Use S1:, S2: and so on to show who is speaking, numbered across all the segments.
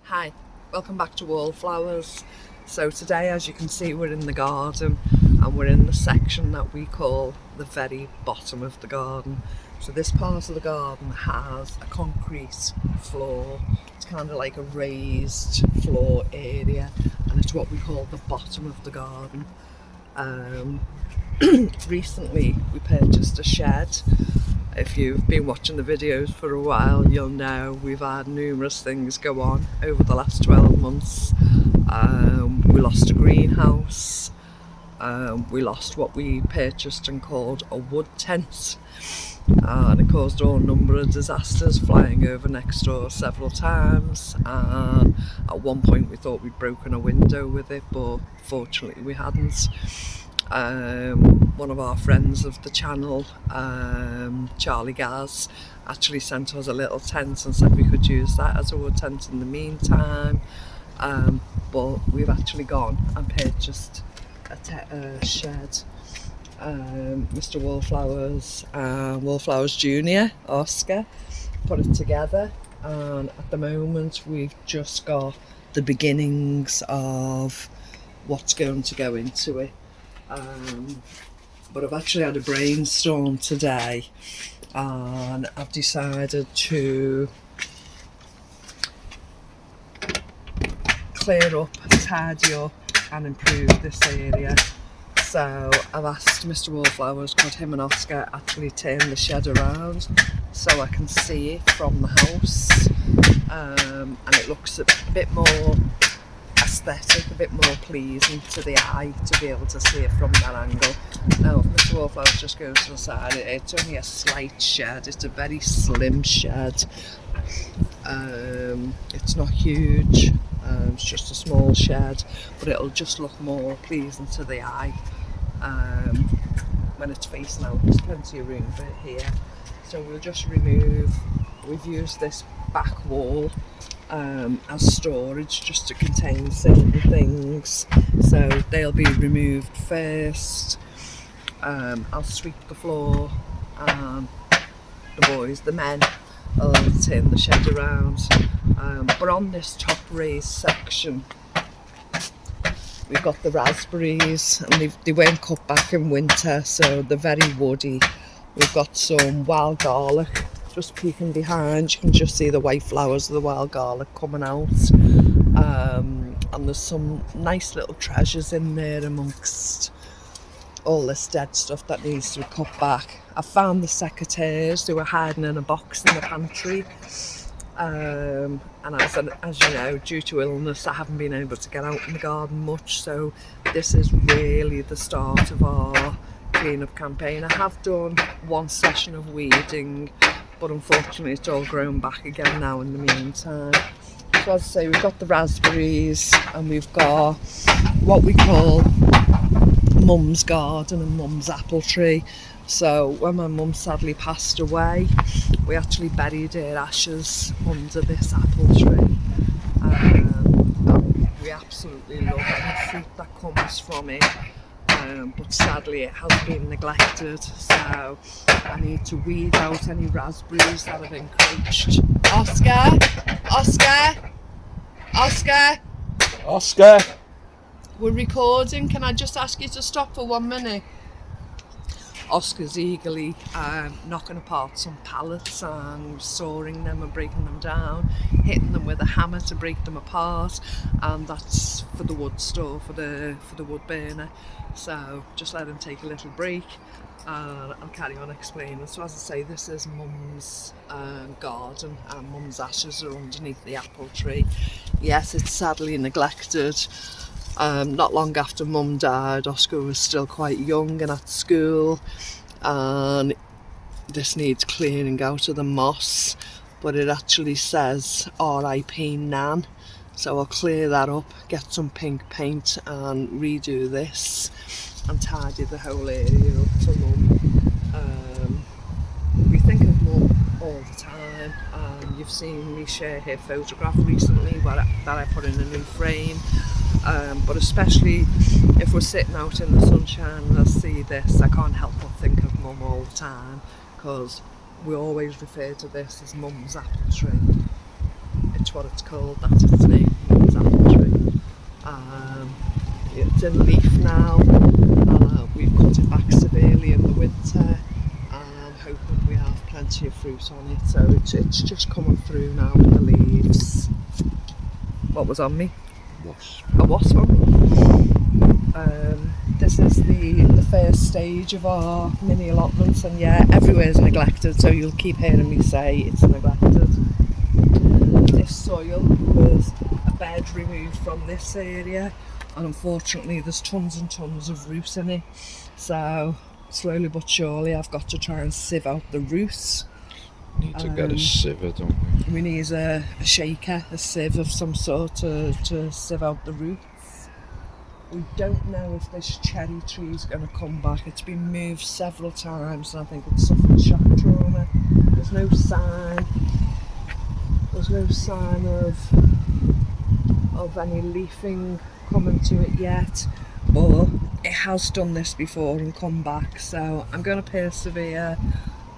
S1: Hi, welcome back to Wallflowers. So today, as you can see, we're in the garden and we're in the section that we call the very bottom of the garden. So this part of the garden has a concrete floor. It's kind of like a raised floor area, and it's what we call the bottom of the garden. Recently we purchased a shed. If you've been watching the videos for a while, you'll know we've had numerous things go on over the last 12 months. We lost a greenhouse, we lost what we purchased and called a wood tent, and it caused a number of disasters, flying over next door several times, and at one point we thought we'd broken a window with it, but fortunately we hadn't. One of our friends of the channel, Charlie Gaz, actually sent us a little tent and said we could use that as a wood tent in the meantime, but we've actually gone and purchased a shed. Mr. Wallflowers Jr., Oscar, put it together, and at the moment we've just got the beginnings of what's going to go into it. But I've actually had a brainstorm today, and I've decided to clear up, tidy up and improve this area. So I've asked Mr. Wallflowers, could him and Oscar actually turn the shed around so I can see it from the house, and it looks a bit more aesthetic, a bit more pleasing to the eye to be able to see it from that angle. Now, if Mr. Wallflowers just goes to the side, it's only a slight shed, it's a very slim shed. It's not huge, it's just a small shed, but it'll just look more pleasing to the eye when it's facing out. There's plenty of room for it here, so we'll just we've used this back wall as storage, just to contain certain things, so they'll be removed first. I'll sweep the floor, and the men will turn the shed around, but on this top raised section we've got the raspberries, and they weren't cut back in winter, so they're very woody. We've got some wild garlic just peeking behind. You can just see the white flowers of the wild garlic coming out, and there's some nice little treasures in there amongst all this dead stuff that needs to be cut back. I found the secateurs. They were hiding in a box in the pantry, and as you know, due to illness I haven't been able to get out in the garden much, so this is really the start of our clean-up campaign. I have done one session of weeding, but unfortunately it's all grown back again now in the meantime. So as I say, we've got the raspberries, and we've got what we call Mum's garden and Mum's apple tree. So when my mum sadly passed away, we actually buried her ashes under this apple tree. We absolutely love any fruit that comes from it, but sadly it has been neglected, so I need to weed out any raspberries that have encroached. Oscar, we're recording, can I just ask you to stop for 1 minute? Oscar's eagerly knocking apart some pallets and sawing them and breaking them down, hitting them with a hammer to break them apart, and that's for the wood store, for the wood burner. So just let him take a little break, and I'll carry on explaining. So as I say, this is Mum's garden, and Mum's ashes are underneath the apple tree. Yes, it's sadly neglected. Not long after Mum died, Oscar was still quite young and at school, and this needs clearing out of the moss, but it actually says R.I.P. Nan, so I'll clear that up, get some pink paint and redo this and tidy the whole area up for Mum. We think of Mum all the time, and you've seen me share her photograph recently that I put in a new frame. But especially if we're sitting out in the sunshine and I see this, I can't help but think of Mum all the time, because we always refer to this as Mum's apple tree. It's what it's called. That's its name. It's apple tree. It's in leaf now. We've cut it back severely in the winter. Hoping we have plenty of fruit on it. So it's just coming through now with the leaves. What was on me?
S2: Wasp.
S1: A wasp on me. This is the first stage of our mini allotments, and yeah, everywhere's neglected, so you'll keep hearing me say it's neglected. This soil was a bed removed from this area, and unfortunately there's tons and tons of roots in it, so slowly but surely I've got to try and sieve out the roots.
S2: Need to get a sieve, don't we?
S1: We need a shaker, a sieve of some sort to sieve out the roots. We don't know if this cherry tree is going to come back. It's been moved several times and I think it's suffered shock trauma. There's no sign of any leafing coming to it yet, but it has done this before and come back, so I'm going to persevere.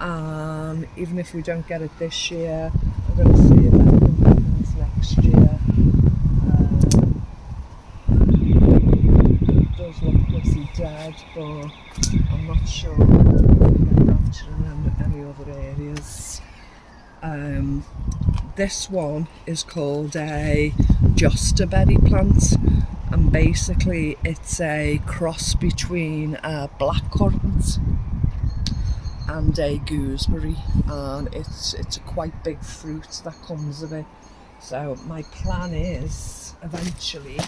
S1: Even if we don't get it this year, I'm going to see if anything happens next year. It does look pretty dead, but I'm not sure if we'll get branching in any other areas. This one is called a josterberry plant, and basically it's a cross between a blackcurrant and a gooseberry, and it's a quite big fruit that comes of it. So my plan is eventually,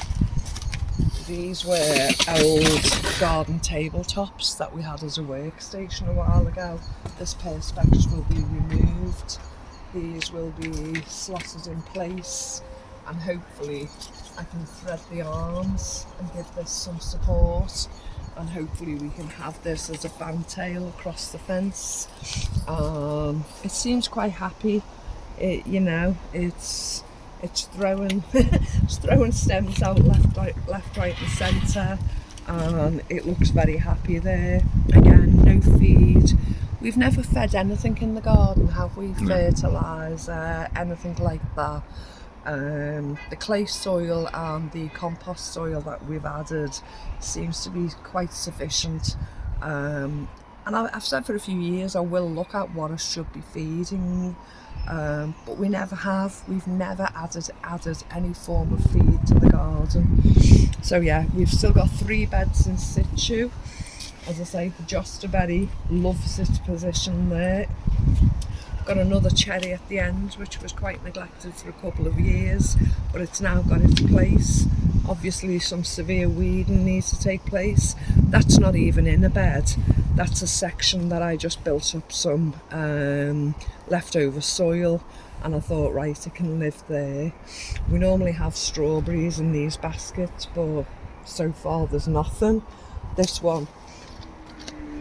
S1: these were old garden tabletops that we had as a workstation a while ago. This perspex will be removed, these will be slotted in place, and hopefully I can thread the arms and give this some support, and hopefully we can have this as a fantail across the fence. It seems quite happy. It's throwing it's throwing stems out left, right and centre, and it looks very happy there. Again, no feed. We've never fed anything in the garden, have we? Fertiliser, anything like that. The clay soil and the compost soil that we've added seems to be quite sufficient. And I've said for a few years I will look at what I should be feeding, but we never have. We've never added any form of feed to the garden. So yeah, we've still got 3 beds in situ. As I say, the josterberry loves its position there. Got another cherry at the end, which was quite neglected for a couple of years, but it's now got its place. Obviously some severe weeding needs to take place. That's not even in a bed. That's a section that I just built up some leftover soil, and I thought, right, it can live there. We normally have strawberries in these baskets, but so far there's nothing. This one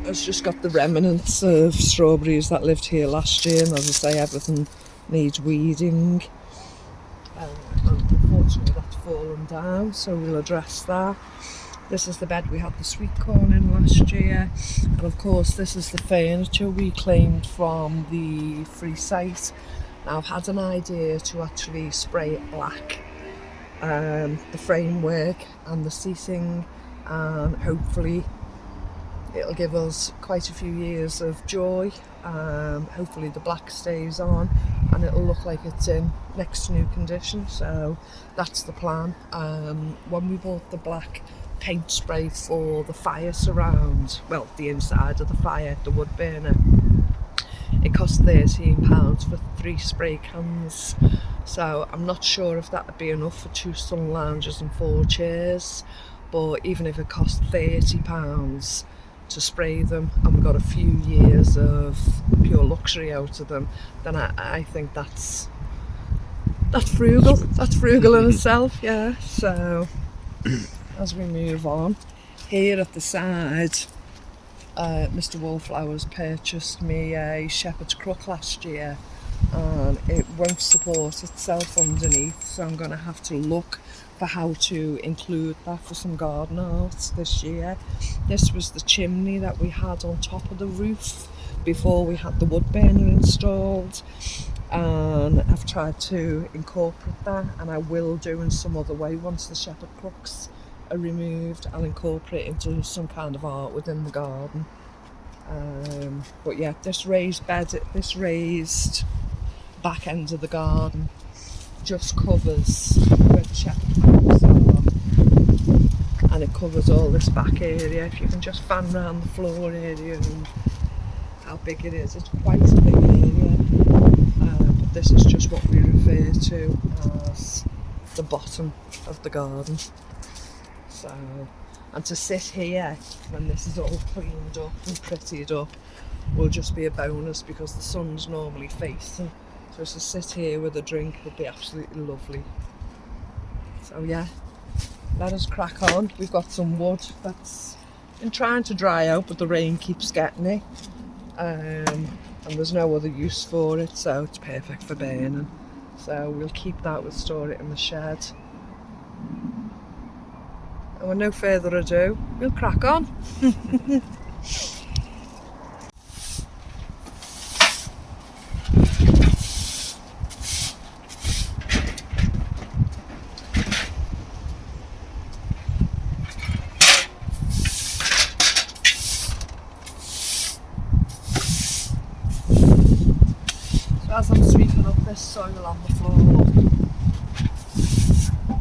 S1: has just got the remnants of strawberries that lived here last year, and as I say, everything needs weeding. Unfortunately that's fallen down, so we'll address that. This is the bed we had the sweet corn in last year, and of course this is the furniture we claimed from the free site. Now I've had an idea to actually spray it black, the framework and the seating, and hopefully it'll give us quite a few years of joy. Hopefully the black stays on and it'll look like it's in next to new condition, so that's the plan. When we bought the black paint spray for the fire surround, well, the inside of the fire, the wood burner, it cost £13 for 3 spray cans, so I'm not sure if that would be enough for 2 sun lounges and 4 chairs, but even if it cost £30 to spray them and we got a few years of pure luxury out of them, then I think that's frugal in itself. Yeah. So as we move on, here at the side, Mr. Wallflowers purchased me a shepherd's crook last year, and it won't support itself underneath, so I'm going to have to look for how to include that for some garden art this year. This was the chimney that we had on top of the roof before we had the wood burner installed. and I've tried to incorporate that, and I will do in some other way. Once the shepherd crooks are removed, I'll incorporate into some kind of art within the garden. But yeah, this raised bed, this raised back end of the garden just covers where the shepherd crooks are, and it covers all this back area. If you can just fan around the floor area and how big it is, it's quite a big area, but this is just what we refer to as the bottom of the garden. So, and to sit here when this is all cleaned up and prettied up will just be a bonus, because the sun's normally facing, so to sit here with a drink would be absolutely lovely. So yeah, let us crack on. We've got some wood that's been trying to dry out, but the rain keeps getting it, and there's no other use for it, so it's perfect for burning. So we'll keep that, we'll store it in the shed. And with no further ado, we'll crack on. So as I'm sweeping up this soil on the floor,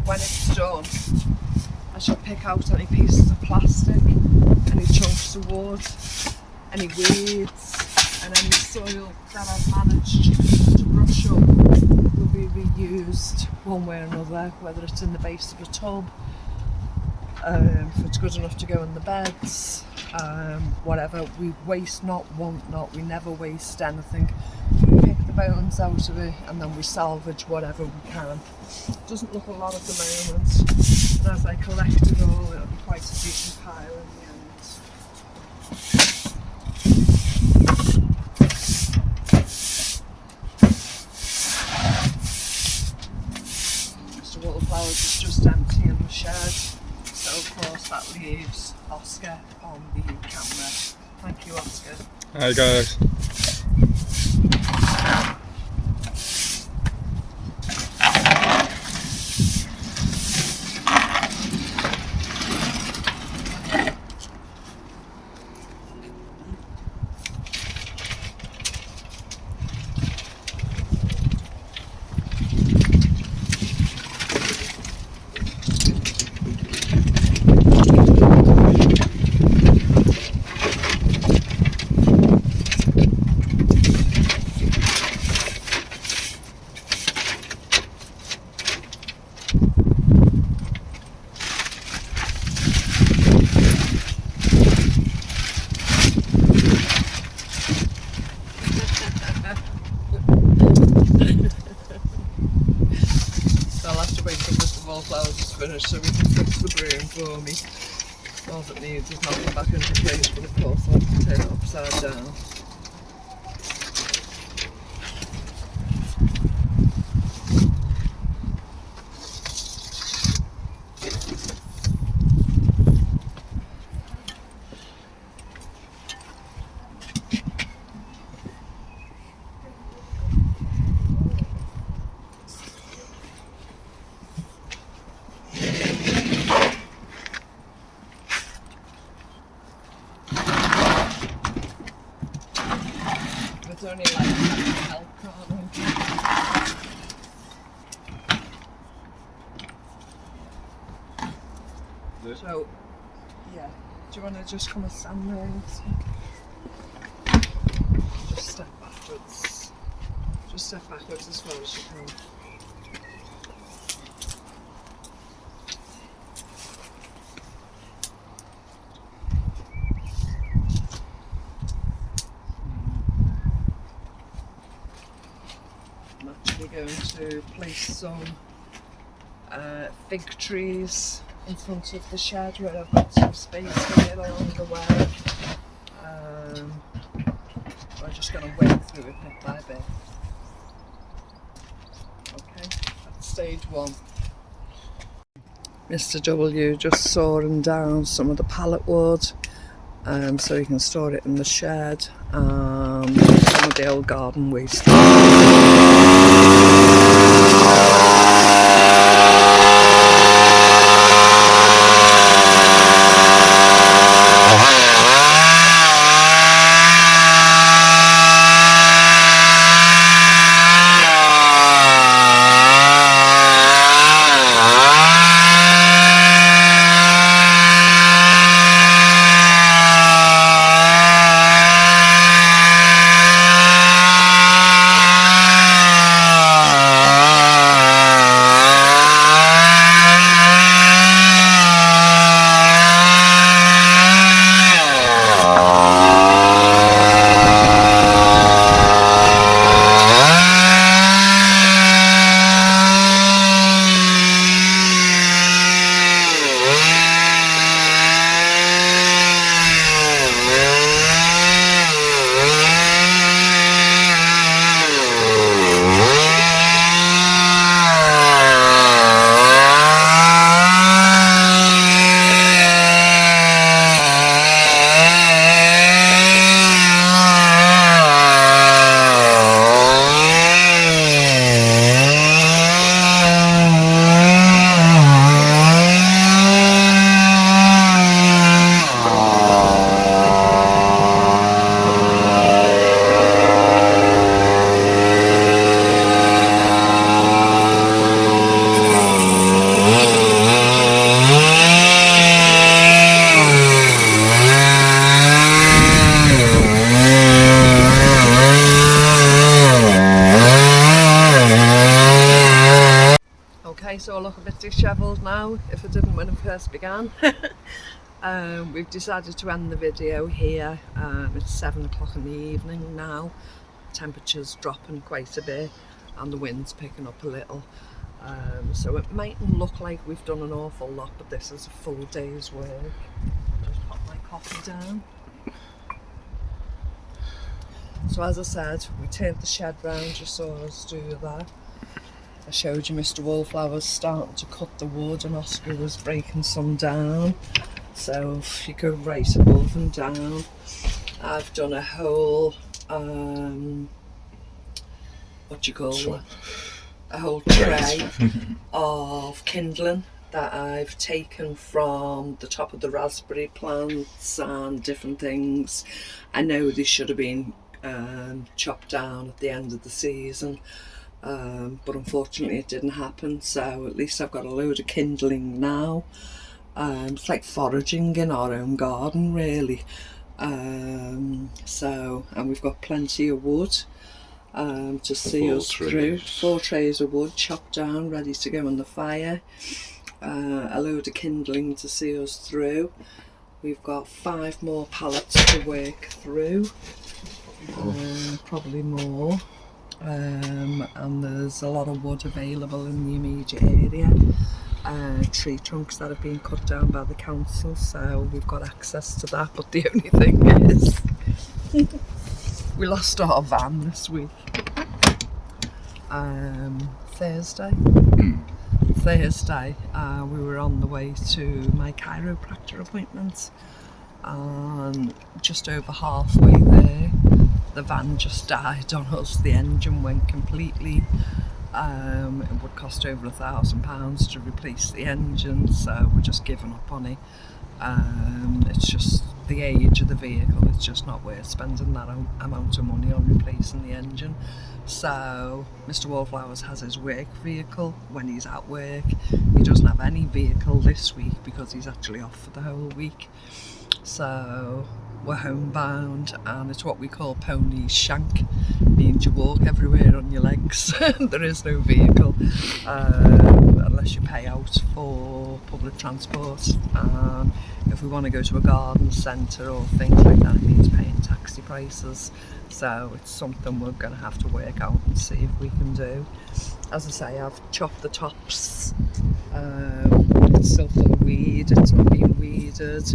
S1: when it's done, I shall pick out any pieces of plastic, any chunks of wood, any weeds, and any soil that I've managed to brush up will be reused one way or another, whether it's in the base of a tub, if it's good enough to go in the beds, whatever. We waste not, want not, we never waste anything. We pick the bones out of it and then we salvage whatever we can. It doesn't look a lot at the moment, but as I collect it all, it'll be quite a decent pile in the end. Mr. Wallflowers is just emptying the shed, so of course that leaves Oscar on the camera. Thank you, Oscar.
S2: Hi guys. Flowers is finished, so we can fix the broom for me. All it needs is knocking back into place, but of course I'll have to turn it upside down. It's only like help, so, yeah. Do you want to just come and stand there and just step backwards? Just step backwards as far as you can. I'm actually going to place some fig trees in front of the shed where I've got some space here along the way. I'm just going to wade through it bit by bit. Okay, that's stage one. Mr. W just sawing down some of the pallet wood so you can store it in the shed, some of the old garden waste.
S1: may so look a bit dishevelled now if it didn't when it first began. We've decided to end the video here. It's 7 o'clock in the evening now. Temperature's dropping quite a bit and the wind's picking up a little. So it mightn't look like we've done an awful lot, but this is a full day's work. Just pop my coffee down. So as I said, we turned the shed round, you saw us do that. I showed you Mr. Wallflower's starting to cut the wood and Oscar was breaking some down. So if you go right above and down, I've done a whole, what do you call it? A whole tray of kindling that I've taken from the top of the raspberry plants and different things. I know they should have been chopped down at the end of the season, but unfortunately it didn't happen, so at least I've got a load of kindling now. It's like foraging in our own garden really. And we've got plenty of wood to see us through. 4 trays of wood chopped down ready to go on the fire, a load of kindling to see us through. We've got 5 more pallets to work through. Probably more, and there's a lot of wood available in the immediate area. Tree trunks that have been cut down by the council, so we've got access to that, but the only thing is we lost our van this week. Thursday we were on the way to my chiropractor appointment, and just over halfway there the van just died on us. The engine went completely. It would cost over £1,000 to replace the engine, so we're just giving up on it. It's just the age of the vehicle, it's just not worth spending that amount of money on replacing the engine. So Mr. Wallflowers has his work vehicle when he's at work. He doesn't have any vehicle this week because he's actually off for the whole week. So we're homebound, and it's what we call pony's shank. Means you walk everywhere on your legs. There is no vehicle unless you pay out for public transport. If we want to go to a garden centre or things like that, it means paying taxi prices. So it's something we're going to have to work out and see if we can do. As I say, I've chopped the tops. It's still full of weed, it's not been weeded,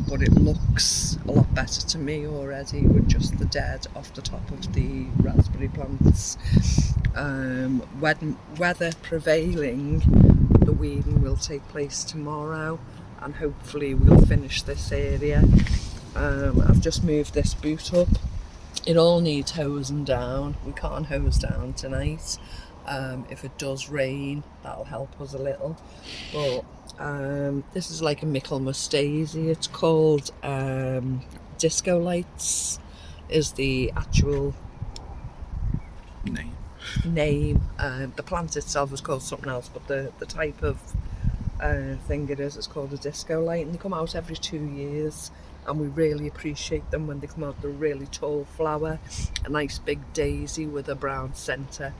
S1: but it looks a lot better to me already with just the dead off the top of the raspberry plants. Weather prevailing, the weeding will take place tomorrow, and hopefully we'll finish this area. I've just moved this boot up. It all needs hosing down. We can't hose down tonight. If it does rain, that'll help us a little. But this is like a Michaelmas daisy. It's called Disco Lights is the actual name. The plant itself is called something else, but the type of thing it is, it's called a disco light, and they come out every 2 years, and we really appreciate them when they come out. They're a really tall flower, a nice big daisy with a brown centre,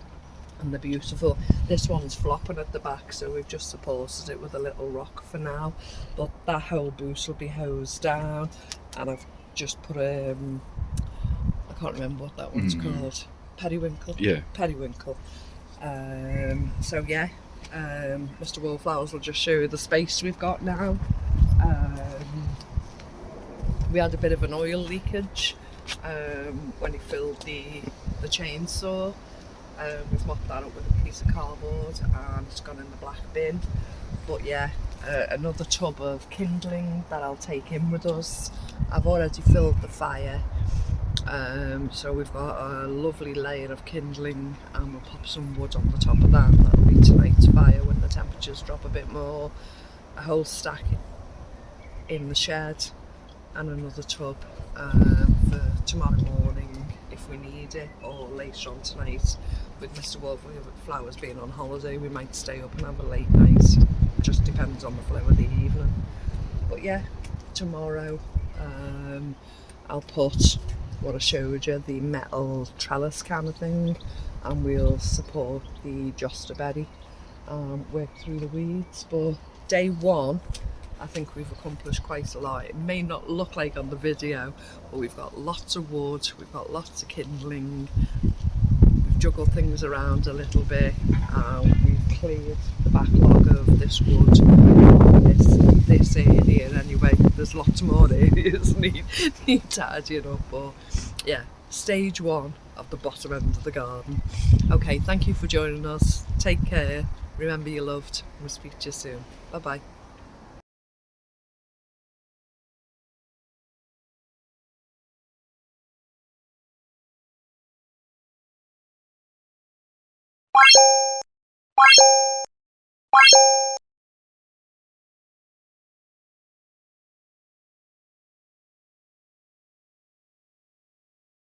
S1: and they're beautiful. This one's flopping at the back, so we've just supported it with a little rock for now, but that whole boot will be hosed down, and I've just put I can't remember what that one's called. Periwinkle? Yeah. Periwinkle. So yeah, Mr. Wallflowers will just show you the space we've got now. We had a bit of an oil leakage when he filled the chainsaw. We've mopped that up with a piece of cardboard and it's gone in the black bin. But yeah, another tub of kindling that I'll take in with us. I've already filled the fire, so we've got a lovely layer of kindling, and we'll pop some wood on the top of that, and that'll be tonight's fire when the temperatures drop a bit more. A whole stack in the shed and another tub for tomorrow morning if we need it, or later on tonight. With Mr. Wallflowers being on holiday, we might stay up and have a late night. Just depends on the flow of the evening. But yeah, tomorrow I'll put what I showed you, the metal trellis kind of thing, and we'll support the josta berry work through the weeds. But day one, I think we've accomplished quite a lot. It may not look like on the video, but we've got lots of wood, we've got lots of kindling, we've juggled things around a little bit, we've cleared the backlog of this wood, this area anyway. There's lots more areas need tidying up, but yeah, stage one of the bottom end of the garden. Okay, thank you for joining us. Take care. Remember you're loved. We'll speak to you soon. Bye bye.